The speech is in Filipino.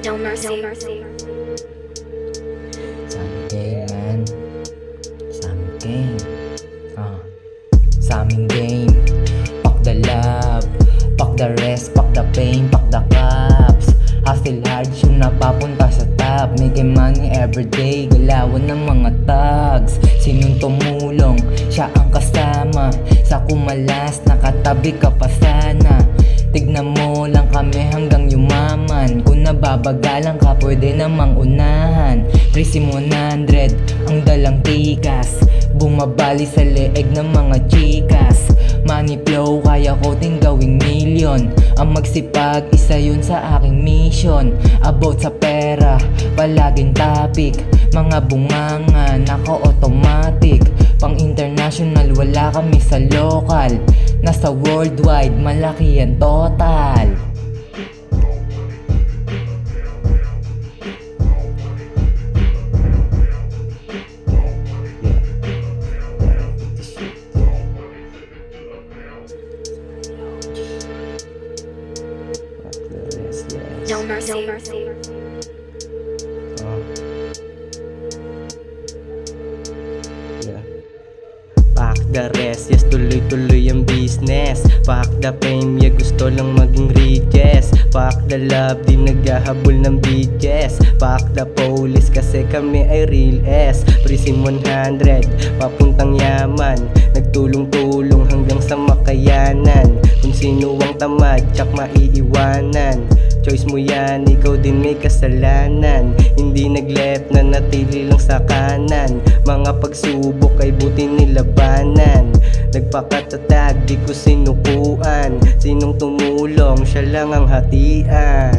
No mercy. No mercy. Saming game, man. Saming game. Saming game. Fuck the love, fuck the rest, fuck the pain, fuck the cups. Hustle hard, yung napapunta sa top. Making money everyday, galawan ng mga thugs. Sinong tumulong, siya ang kasama. Sa kumalas, nakatabi ka pa sana. Tignan mo lang kami hanggang yumaman. Kung nababagalan ka, pwede namang unahan. Presim 100, ang dalang tikas. Bumabali sa leeg ng mga chikas. Money flow, kaya ko din gawing million. Ang magsipag, isa yun sa aking mission. About sa pera, palaging topic. Mga bunganga, naka-automatic. Pang international, wala kami sa local. Nasa worldwide, malaki yan total. No mercy. No mercy. Pack the rest, yes, tuloy-tuloy ang business. Pack the fame, yeah, gusto lang maging riches. Pack the love, di naghahabol ng bitches. Pack the police, kasi kami ay real S. Presim 100, papuntang yaman. Nagtulong-tulong hanggang sa makayanan. Kung sino ang tamad, tsak maiiwanan. Choice mo yan, ikaw din may kasalanan. Hindi nag-left, nanatili lang sa kanan. Mga pagsubok ay buti nilabanan. Nagpakatatag, di ko sinukuan. Sinong tumulong, siya lang ang hatian.